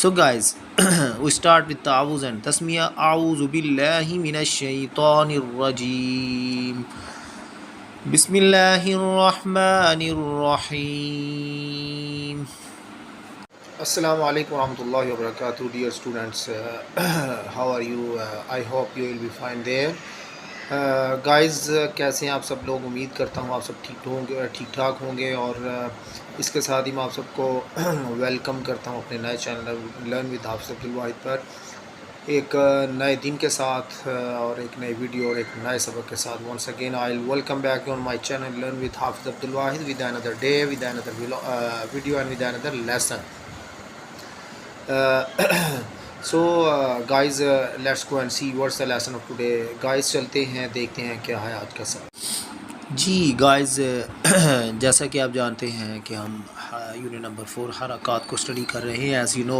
So guys, we start with ta'awuz and tasmiya. A'udhu billahi minash shaitanir rajim. Bismillahir rahmanir rahim. Assalamu alaikum warahmatullahi wabarakatuh. Dear students, how are you? I hope you will be fine there. Guys کیسے ہیں آپ سب لوگ؟ امید کرتا ہوں آپ سب ٹھیک ٹھاک ہوں گے، اور اس کے ساتھ ہی میں آپ سب کو ویلکم کرتا ہوں اپنے نئے channel learn with Hafiz Abdul Wahid پر، ایک نئے دن کے ساتھ اور ایک نئی ویڈیو اور ایک نئے سبق کے ساتھ. Once again I welcome back on my channel learn with Hafiz Abdul Wahid with another day, with another video and with another lesson. So guys, let's go and see what's the lesson of today. Guys چلتے ہیں دیکھتے ہیں کیا ہے آج کا سبق. جی guys, جیسا کہ آپ جانتے ہیں کہ ہم یونٹ نمبر 4 حرکات کو اسٹڈی کر رہے ہیں. As you know